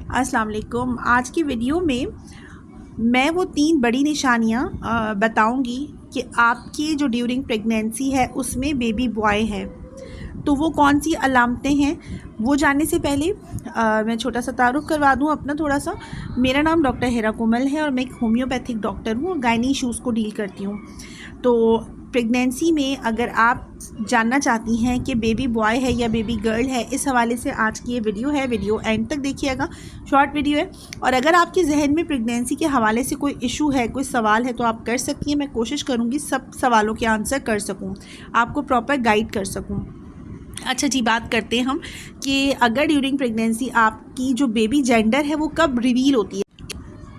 अस्सलाम वालेकुम। आज की वीडियो में मैं वो 3 बड़ी निशानियाँ बताऊंगी कि आपकी जो ड्यूरिंग प्रेगनेंसी है उसमें बेबी बॉय है, तो वो कौन सी अलामतें हैं। वो जानने से पहले मैं छोटा सा तारुफ करवा दूँ अपना थोड़ा सा। मेरा नाम डॉक्टर हेरा कोमल है और मैं एक होम्योपैथिक डॉक्टर हूँ और गायनी इशूज़ को डील करती हूँ। तो प्रेगनेंसी में अगर आप जानना चाहती हैं कि बेबी बॉय है या बेबी गर्ल है, इस हवाले से आज की ये वीडियो है। वीडियो एंड तक देखिएगा, शॉर्ट वीडियो है। और अगर आपके जहन में प्रेगनेंसी के हवाले से कोई इशू है, कोई सवाल है, तो आप कर सकती हैं। मैं कोशिश करूँगी सब सवालों के आंसर कर सकूँ, आपको प्रॉपर गाइड कर सकूँ। अच्छा जी, बात करते हैं हम कि अगर ड्यूरिंग प्रेगनेंसी आपकी जो बेबी जेंडर है वो कब रिवील होती है।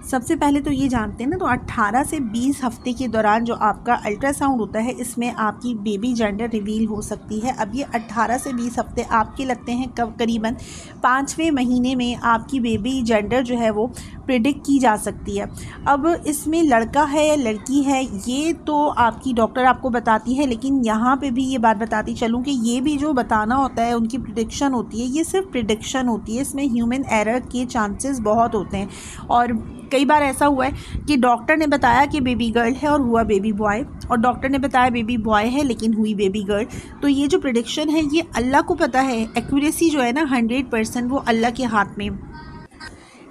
सबसे पहले तो ये जानते हैं ना, तो 18 से 20 हफ्ते के दौरान जो आपका अल्ट्रासाउंड होता है, इसमें आपकी बेबी जेंडर रिवील हो सकती है। अब ये 18 से 20 हफ्ते आपके लगते हैं कब, करीबन 5वें महीने में आपकी बेबी जेंडर जो है वो प्रिडिक्ट की जा सकती है। अब इसमें लड़का है या लड़की है ये तो आपकी डॉक्टर आपको बताती है, लेकिन यहाँ पे भी ये बात बताती चलूँ कि ये भी जो बताना होता है, उनकी प्रिडिक्शन होती है, ये सिर्फ प्रिडिक्शन होती है। इसमें ह्यूमन एरर के चांसेस बहुत होते हैं और कई बार ऐसा हुआ है कि डॉक्टर ने बताया कि बेबी गर्ल है और हुआ बेबी बॉय, और डॉक्टर ने बताया बेबी बॉय है लेकिन हुई बेबी गर्ल। तो ये जो प्रिडिक्शन है ये अल्लाह को पता है, एक्यूरेसी जो है ना 100% वो अल्लाह के हाथ में।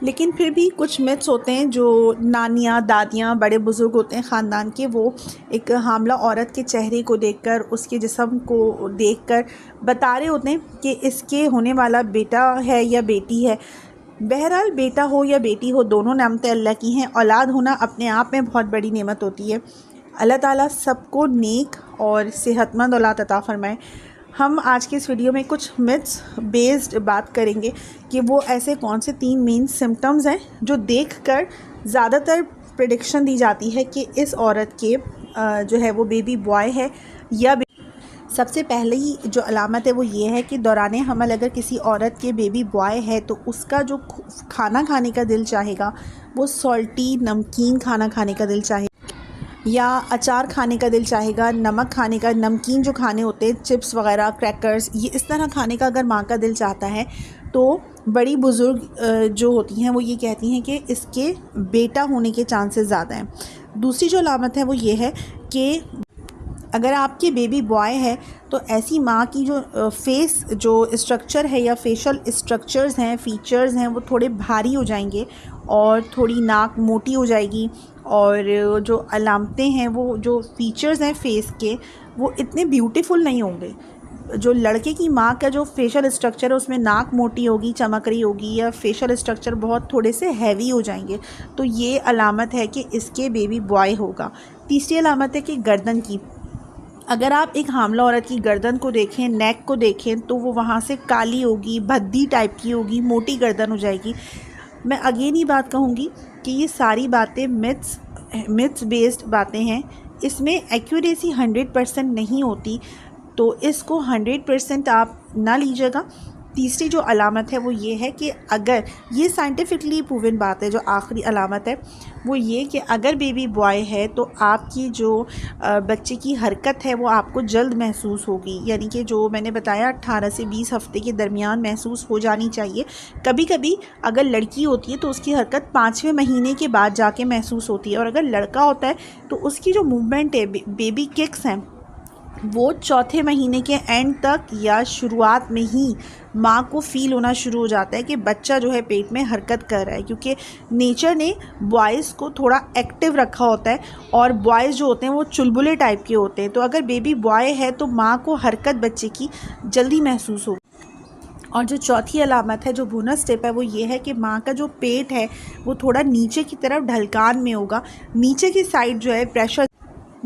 लेकिन फिर भी कुछ मिथ्स होते हैं जो नानियाँ, दादियाँ, बड़े बुज़ुर्ग होते हैं ख़ानदान के, वो एक हामला औरत के चेहरे को देखकर, उसके जिस्म को देखकर बता रहे होते हैं कि इसके होने वाला बेटा है या बेटी है। बहरहाल बेटा हो या बेटी हो, दोनों नेमतें अल्लाह की हैं। औलाद होना अपने आप में बहुत बड़ी नेमत होती है। अल्लाह ताला सबको नेक और सेहतमंद औलाद अता फ़रमाए। हम आज के इस वीडियो में कुछ मिथ्स बेस्ड बात करेंगे कि वो ऐसे कौन से 3 मेन सिम्टम्स हैं जो देखकर ज़्यादातर प्रेडिक्शन दी जाती है कि इस औरत के जो है वो बेबी बॉय है या सबसे पहले ही जो अलामत है वो ये है कि दौराने हमल अगर किसी औरत के बेबी बॉय है तो उसका जो खाना खाने का दिल चाहेगा वो सॉल्टी नमकीन खाना खाने का दिल चाहेगा, या अचार खाने का दिल चाहेगा, नमक खाने का, नमकीन जो खाने होते हैं, चिप्स वगैरह, क्रैकर्स, ये इस तरह खाने का अगर माँ का दिल चाहता है तो बड़ी बुज़ुर्ग जो होती हैं वो ये कहती हैं कि इसके बेटा होने के चांसेस ज़्यादा हैं। दूसरी जो अलामत है वो ये है कि अगर आपके बेबी बॉय है तो ऐसी माँ की जो फेस जो स्ट्रक्चर है या फेशियल स्ट्रक्चर्स हैं, फीचर्स हैं, वो थोड़े भारी हो जाएंगे और थोड़ी नाक मोटी हो जाएगी, और जो अलामतें हैं, वो जो फीचर्स हैं फेस के, वो इतने ब्यूटीफुल नहीं होंगे। जो लड़के की माँ का जो फेशियल स्ट्रक्चर है उसमें नाक मोटी होगी, चमक रही होगी, या फेशियल स्ट्रक्चर बहुत थोड़े से हैवी हो जाएंगे, तो ये अलामत है कि इसके बेबी बॉय होगा। तीसरी अलामत है कि गर्दन की। अगर आप एक हामला औरत की गर्दन को देखें, नेक को देखें, तो वो वहाँ से काली होगी, भद्दी टाइप की होगी, मोटी गर्दन हो जाएगी। मैं अगेन ही बात कहूँगी कि ये सारी बातें मिथ्स बेस्ड बातें हैं। इसमें एक्यूरेसी 100% नहीं होती, तो इसको 100% आप ना लीजिएगा। तीसरी जो अलामत है वो ये है कि अगर ये साइंटिफिकली प्रूवन बात है, जो आखिरी अलामत है वो ये कि अगर बेबी बॉय है तो आपकी जो बच्चे की हरकत है वो आपको जल्द महसूस होगी, यानी कि जो मैंने बताया 18 से 20 हफ्ते के दरमियान महसूस हो जानी चाहिए। कभी कभी अगर लड़की होती है तो उसकी हरकत 5वें महीने के बाद जाके महसूस होती है, और अगर लड़का होता है तो उसकी जो मूवमेंट है, बेबी किक्स हैं, वो चौथे महीने के एंड तक या शुरुआत में ही माँ को फील होना शुरू हो जाता है कि बच्चा जो है पेट में हरकत कर रहा है, क्योंकि नेचर ने बॉयज़ को थोड़ा एक्टिव रखा होता है और बॉयज़ जो होते हैं वो चुलबुले टाइप के होते हैं। तो अगर बेबी बॉय है तो माँ को हरकत बच्चे की जल्दी महसूस होगी। और जो चौथी अलामत है, जो बोनस स्टेप है, वो ये है कि माँ का जो पेट है वो थोड़ा नीचे की तरफ ढलकान में होगा, नीचे की साइड जो है प्रेशर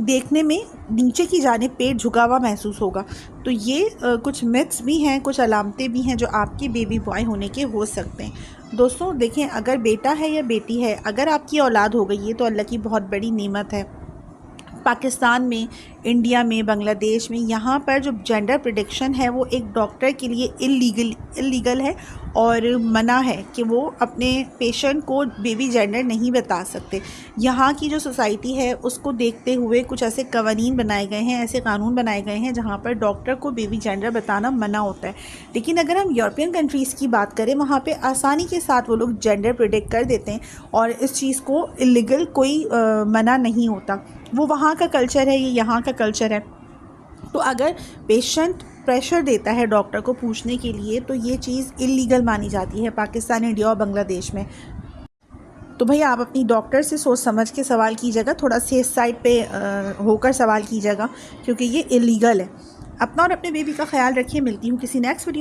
देखने में नीचे की जाने पेट झुका हुआ महसूस होगा। तो ये कुछ मिथ्स भी हैं, कुछ अलामतें भी हैं जो आपके बेबी बॉय होने के हो सकते हैं। दोस्तों देखें, अगर बेटा है या बेटी है, अगर आपकी औलाद हो गई है तो अल्लाह की बहुत बड़ी नेमत है। पाकिस्तान में इंडिया में, बांग्लादेश में, यहाँ पर जो जेंडर प्रेडिक्शन है वो एक डॉक्टर के लिए इलीगल है और मना है कि वो अपने पेशेंट को बेबी जेंडर नहीं बता सकते। यहाँ की जो सोसाइटी है उसको देखते हुए कुछ ऐसे कवानीन बनाए गए हैं, ऐसे कानून बनाए गए हैं जहाँ पर डॉक्टर को बेबी जेंडर बताना मना होता है। लेकिन अगर हम यूरोपियन कंट्रीज़ की बात करें, वहाँ पे आसानी के साथ वो लोग जेंडर प्रेडिक्ट कर देते हैं और इस चीज़ को इलीगल कोई मना नहीं होता। वो वहाँ का कल्चर है, ये यहाँ का कल्चर है। तो अगर पेशेंट प्रेशर देता है डॉक्टर को पूछने के लिए तो ये चीज़ इलीगल मानी जाती है पाकिस्तान, इंडिया और बांग्लादेश में। तो भैया आप अपनी डॉक्टर से सोच समझ के सवाल कीजिएगा, थोड़ा सेफ साइड पे होकर सवाल कीजिएगा, क्योंकि ये इलीगल है। अपना और अपने बेबी का ख्याल रखिए। मिलती हूँ किसी नेक्स्ट वीडियो।